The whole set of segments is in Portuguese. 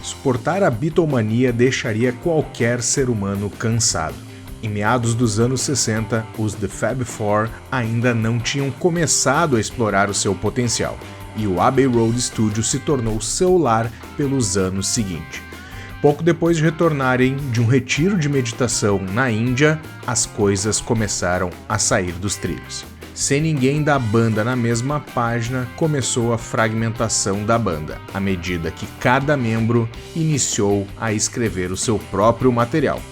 Suportar a Beatlemania deixaria qualquer ser humano cansado. Em meados dos anos 60, os The Fab Four ainda não tinham começado a explorar o seu potencial, e o Abbey Road Studio se tornou seu lar pelos anos seguintes. Pouco depois de retornarem de um retiro de meditação na Índia, as coisas começaram a sair dos trilhos. Sem ninguém da banda na mesma página, começou a fragmentação da banda, à medida que cada membro iniciou a escrever o seu próprio material.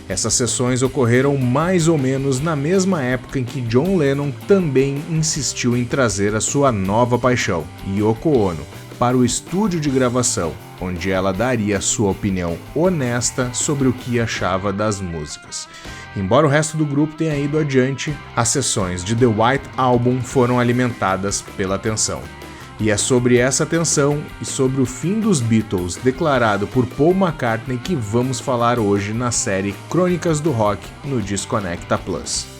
Essas sessões ocorreram mais ou menos na mesma época em que John Lennon também insistiu em trazer a sua nova paixão, Yoko Ono, para o estúdio de gravação, onde ela daria sua opinião honesta sobre o que achava das músicas. Embora o resto do grupo tenha ido adiante, as sessões de The White Album foram alimentadas pela tensão. E é sobre essa tensão e sobre o fim dos Beatles declarado por Paul McCartney que vamos falar hoje na série Crônicas do Rock no Desconecta Plus.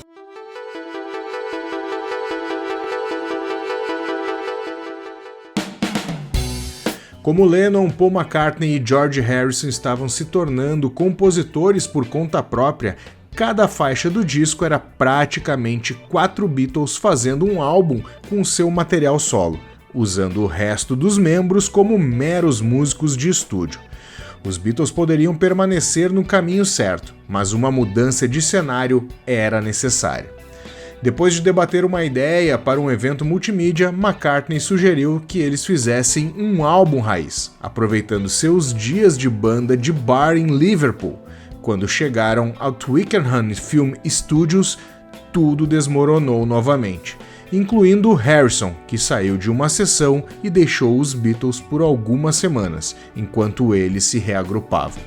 Como Lennon, Paul McCartney e George Harrison estavam se tornando compositores por conta própria, cada faixa do disco era praticamente 4 Beatles fazendo um álbum com seu material solo, usando o resto dos membros como meros músicos de estúdio. Os Beatles poderiam permanecer no caminho certo, mas uma mudança de cenário era necessária. Depois de debater uma ideia para um evento multimídia, McCartney sugeriu que eles fizessem um álbum raiz, aproveitando seus dias de banda de bar em Liverpool. Quando chegaram ao Twickenham Film Studios, tudo desmoronou novamente, incluindo Harrison, que saiu de uma sessão e deixou os Beatles por algumas semanas, enquanto eles se reagrupavam.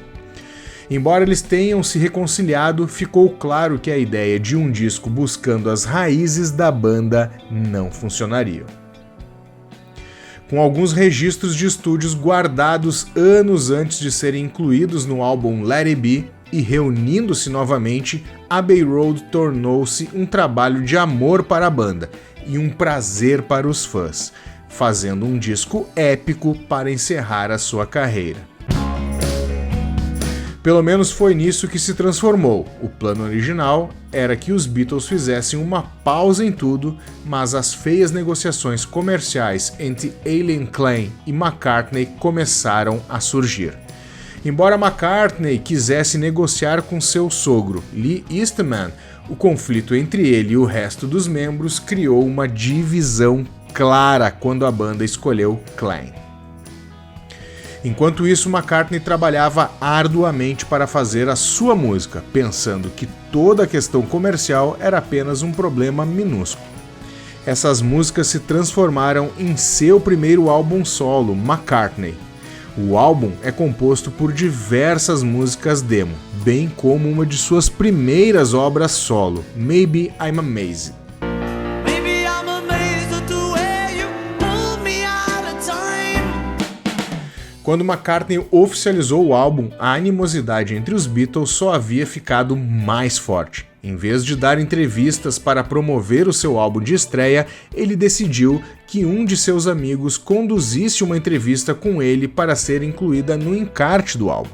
Embora eles tenham se reconciliado, ficou claro que a ideia de um disco buscando as raízes da banda não funcionaria. Com alguns registros de estúdios guardados anos antes de serem incluídos no álbum Let It Be e reunindo-se novamente, Abbey Road tornou-se um trabalho de amor para a banda e um prazer para os fãs, fazendo um disco épico para encerrar a sua carreira. Pelo menos foi nisso que se transformou. O plano original era que os Beatles fizessem uma pausa em tudo, mas as feias negociações comerciais entre Allen Klein e McCartney começaram a surgir. Embora McCartney quisesse negociar com seu sogro, Lee Eastman, o conflito entre ele e o resto dos membros criou uma divisão clara quando a banda escolheu Klein. Enquanto isso, McCartney trabalhava arduamente para fazer a sua música, pensando que toda a questão comercial era apenas um problema minúsculo. Essas músicas se transformaram em seu primeiro álbum solo, McCartney. O álbum é composto por diversas músicas demo, bem como uma de suas primeiras obras solo, Maybe I'm Amazed. Quando McCartney oficializou o álbum, a animosidade entre os Beatles só havia ficado mais forte. Em vez de dar entrevistas para promover o seu álbum de estreia, ele decidiu que um de seus amigos conduzisse uma entrevista com ele para ser incluída no encarte do álbum.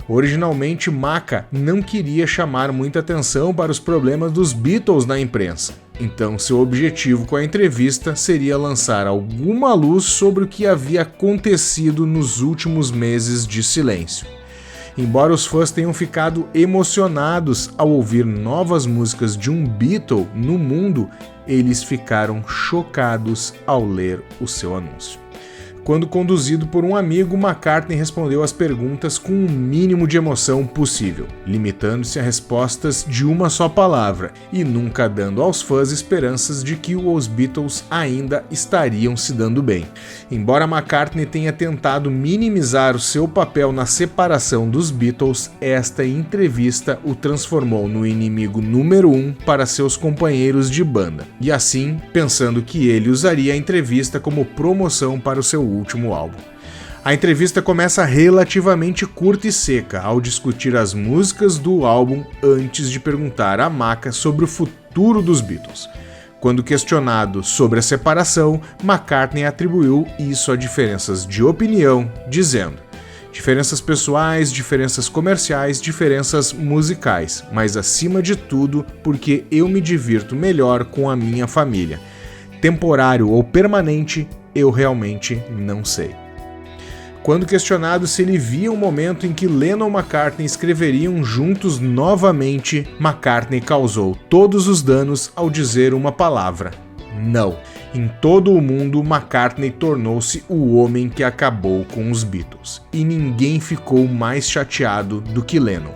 Originalmente, Maca não queria chamar muita atenção para os problemas dos Beatles na imprensa. Então, seu objetivo com a entrevista seria lançar alguma luz sobre o que havia acontecido nos últimos meses de silêncio. Embora os fãs tenham ficado emocionados ao ouvir novas músicas de um Beatle no mundo, eles ficaram chocados ao ler o seu anúncio. Quando conduzido por um amigo, McCartney respondeu às perguntas com o mínimo de emoção possível, limitando-se a respostas de uma só palavra e nunca dando aos fãs esperanças de que os Beatles ainda estariam se dando bem. Embora McCartney tenha tentado minimizar o seu papel na separação dos Beatles, esta entrevista o transformou no inimigo número 1 para seus companheiros de banda, e assim, pensando que ele usaria a entrevista como promoção para o seu último álbum. A entrevista começa relativamente curta e seca ao discutir as músicas do álbum antes de perguntar a Maca sobre o futuro dos Beatles. Quando questionado sobre a separação, McCartney atribuiu isso a diferenças de opinião, dizendo: diferenças pessoais, diferenças comerciais, diferenças musicais, mas acima de tudo porque eu me divirto melhor com a minha família. Temporário ou permanente, eu realmente não sei. Quando questionado se ele via um momento em que Lennon e McCartney escreveriam juntos novamente, McCartney causou todos os danos ao dizer uma palavra: não. Em todo o mundo, McCartney tornou-se o homem que acabou com os Beatles, e ninguém ficou mais chateado do que Lennon.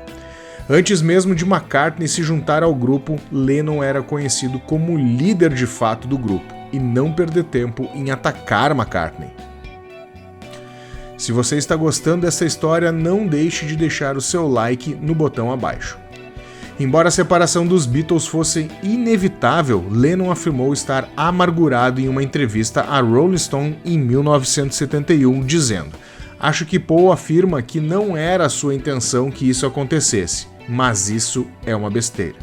Antes mesmo de McCartney se juntar ao grupo, Lennon era conhecido como líder de fato do grupo, e não perder tempo em atacar McCartney. Se você está gostando dessa história, não deixe de deixar o seu like no botão abaixo. Embora a separação dos Beatles fosse inevitável, Lennon afirmou estar amargurado em uma entrevista à Rolling Stone em 1971, dizendo: acho que Paul afirma que não era a sua intenção que isso acontecesse, mas isso é uma besteira.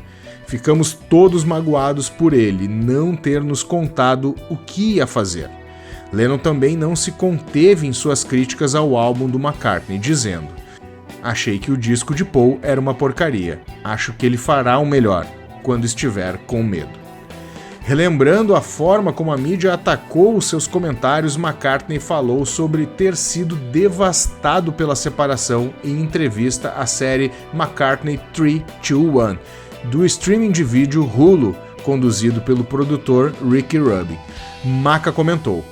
Ficamos todos magoados por ele não ter nos contado o que ia fazer. Lennon também não se conteve em suas críticas ao álbum do McCartney, dizendo: achei que o disco de Paul era uma porcaria. Acho que ele fará o melhor, quando estiver com medo. Relembrando a forma como a mídia atacou os seus comentários, McCartney falou sobre ter sido devastado pela separação em entrevista à série McCartney 3-2-1, do streaming de vídeo Hulu, conduzido pelo produtor Ricky Rubin. Maca comentou: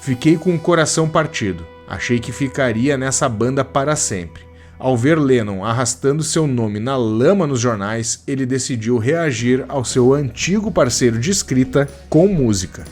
fiquei com o coração partido. Achei que ficaria nessa banda para sempre. Ao ver Lennon arrastando seu nome na lama nos jornais, ele decidiu reagir ao seu antigo parceiro de escrita com música.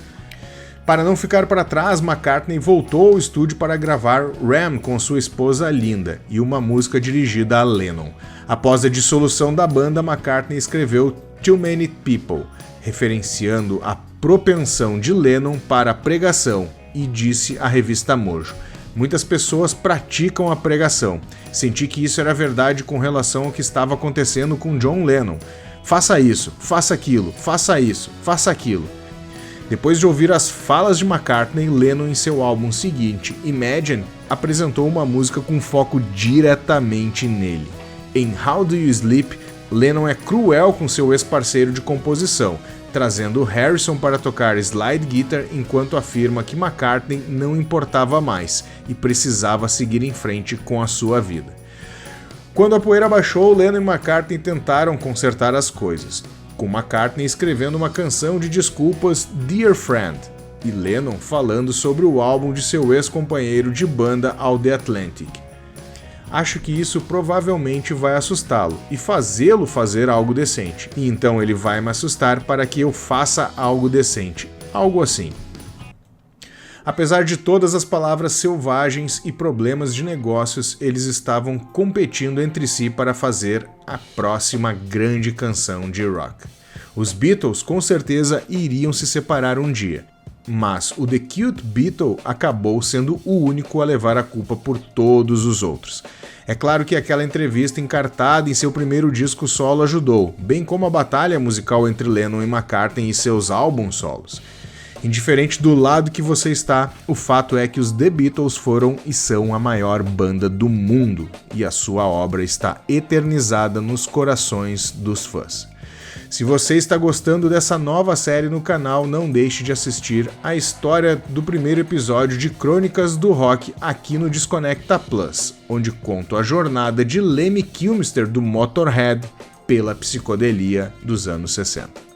Para não ficar para trás, McCartney voltou ao estúdio para gravar Ram com sua esposa Linda e uma música dirigida a Lennon. Após a dissolução da banda, McCartney escreveu Too Many People, referenciando a propensão de Lennon para a pregação, e disse à revista Mojo: muitas pessoas praticam a pregação. Senti que isso era verdade com relação ao que estava acontecendo com John Lennon. Faça isso, faça aquilo, faça isso, faça aquilo. Depois de ouvir as falas de McCartney, Lennon em seu álbum seguinte, Imagine, apresentou uma música com foco diretamente nele. Em How Do You Sleep, Lennon é cruel com seu ex-parceiro de composição, trazendo Harrison para tocar slide guitar enquanto afirma que McCartney não importava mais e precisava seguir em frente com a sua vida. Quando a poeira baixou, Lennon e McCartney tentaram consertar as coisas, com McCartney escrevendo uma canção de desculpas, Dear Friend, e Lennon falando sobre o álbum de seu ex-companheiro de banda ao The Atlantic. Acho que isso provavelmente vai assustá-lo e fazê-lo fazer algo decente, e então ele vai me assustar para que eu faça algo decente, algo assim. Apesar de todas as palavras selvagens e problemas de negócios, eles estavam competindo entre si para fazer a próxima grande canção de rock. Os Beatles com certeza iriam se separar um dia, mas o The Cute Beatle acabou sendo o único a levar a culpa por todos os outros. É claro que aquela entrevista encartada em seu primeiro disco solo ajudou, bem como a batalha musical entre Lennon e McCartney e seus álbuns solos. Indiferente do lado que você está, o fato é que os The Beatles foram e são a maior banda do mundo, e a sua obra está eternizada nos corações dos fãs. Se você está gostando dessa nova série no canal, não deixe de assistir a história do primeiro episódio de Crônicas do Rock aqui no Desconecta Plus, onde conto a jornada de Lemmy Kilmister do Motorhead pela psicodelia dos anos 60.